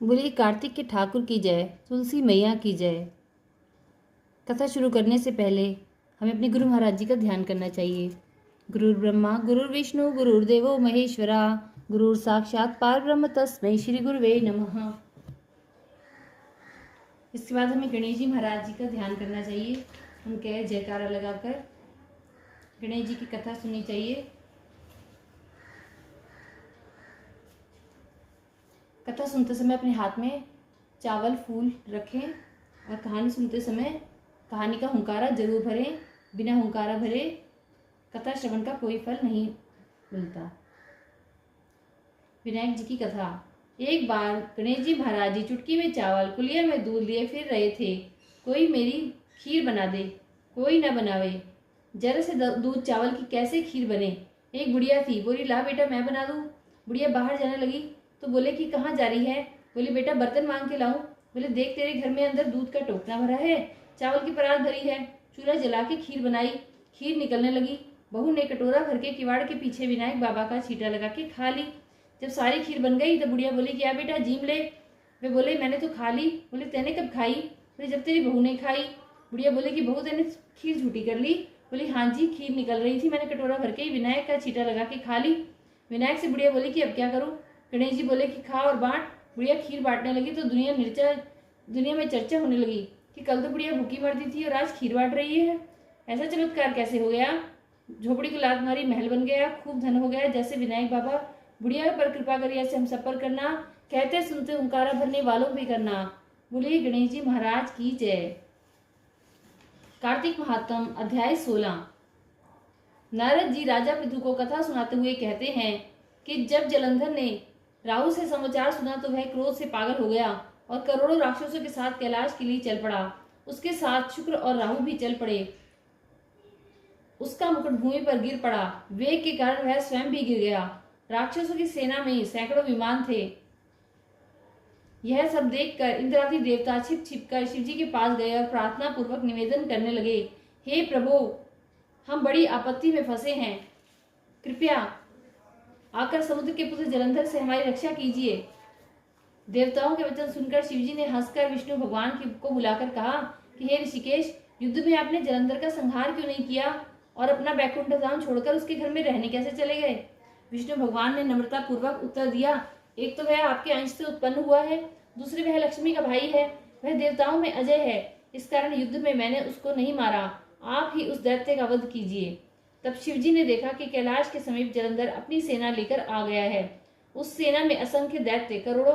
बोलिए कार्तिक के ठाकुर की जय, तुलसी मैया की जय। कथा शुरू करने से पहले हमें अपने गुरु महाराज जी का ध्यान करना चाहिए। गुरुर् ब्रह्मा गुरुर्विष्णु गुरुर्देवो महेश्वरा, गुरुर साक्षात पार ब्रह्म तस्मै श्री गुरुवे नमः। इसके बाद हमें गणेश जी महाराज जी का ध्यान करना चाहिए। हम कह जयकारा लगाकर गणेश जी की कथा सुननी चाहिए। कथा सुनते समय अपने हाथ में चावल फूल रखें और कहानी सुनते समय कहानी का हुंकारा जरूर भरें। बिना हुंकारा भरे कथा श्रवण का कोई फल नहीं मिलता। विनायक जी की कथा। एक बार गणेश जी महाराज जी चुटकी में चावल कुलिया में दूध लिए फिर रहे थे। कोई मेरी खीर बना दे, कोई न बनावे। जरा से दूध चावल की कैसे खीर बने। एक बुढ़िया थी, बोली ला बेटा मैं बना दूं। बुढ़िया बाहर जाने लगी तो बोले कि कहाँ जा रही है। बोली बेटा बर्तन मांग के लाऊं। बोले देख तेरे घर में अंदर दूध का टोकना भरा है, चावल की परात भरी है। चूल्हा जला के खीर बनाई, खीर निकलने लगी। बहू ने कटोरा भर के किवाड़ के पीछे विनायक बाबा का छींटा लगा के खा ली। जब सारी खीर बन गई तो बुढ़िया बोली क्या बेटा जीम ले। वे बोले मैंने तो खा ली। बोले तेने कब खाई। बोले जब तेरी बहू ने खाई। बुढ़िया बोले कि बहू तेने खीर झूठी कर ली। बोली हाँ जी खीर निकल रही थी, मैंने कटोरा भर के विनायक का छींटा लगा के खा ली। विनायक से बुढ़िया बोली कि अब क्या करूं। गणेश जी बोले कि खा और बांट। बुढ़िया खीर बांटने लगी तो दुनिया में चर्चा होने लगी कि कल तो बुढ़िया भूखी मरती थी और आज खीर बांट रही है। ऐसा चमत्कार कैसे हो गया। झोपड़ी की लात मारी महल बन गया, खूब धन हो गया। जैसे विनायक बाबा बुढ़िया पर कृपा करिए ऐसे हम सब पर करना। कहते सुनते हुंकारा भरने वालों भी करना। बोलिए गणेश जी महाराज की जय। कार्तिक महात्म अध्याय 16। नारद जी राजा पृथु को कथा सुनाते हुए कहते हैं कि जब जलंधर ने राहु से समाचार सुना तो वह क्रोध से पागल हो गया और करोड़ों राक्षसों के साथ कैलाश के लिए चल पड़ा। उसके साथ शुक्र और राहु भी चल पड़े। उसका मुकुट भूमि पर गिर पड़ा, वेग के कारण वह स्वयं भी गिर गया। राक्षसों की सेना में सैकड़ों विमान थे। यह सब देखकर इंद्रादि देवता छिप छिप कर शिव जी के पास गए और प्रार्थना पूर्वक निवेदन करने लगे, हे प्रभु हम बड़ी आपत्ति में फंसे हैं, कृपया आकर समुद्र के पुत्र जलंधर से हमारी रक्षा कीजिए। देवताओं के वचन सुनकर शिवजी ने हंसकर विष्णु भगवान को बुलाकर कहा कि हे ऋषिकेश, युद्ध में आपने जलंधर का संहार क्यों नहीं किया और अपना बैकुंठ धाम छोड़कर उसके घर में रहने कैसे चले गए। विष्णु भगवान ने नम्रता पूर्वक उत्तर दिया, एक तो वह आपके अंश से उत्पन्न हुआ है, दूसरे वह लक्ष्मी का भाई है, वह देवताओं में अजय है, इस कारण युद्ध में मैंने उसको नहीं मारा, आप ही उस दैत्य का वध कीजिए। तब शिवजी ने देखा कि कैलाश के समीप जलंधर अपनी सेना लेकर आ गया है। उस सेना में असंख्य दैत्य करोड़ों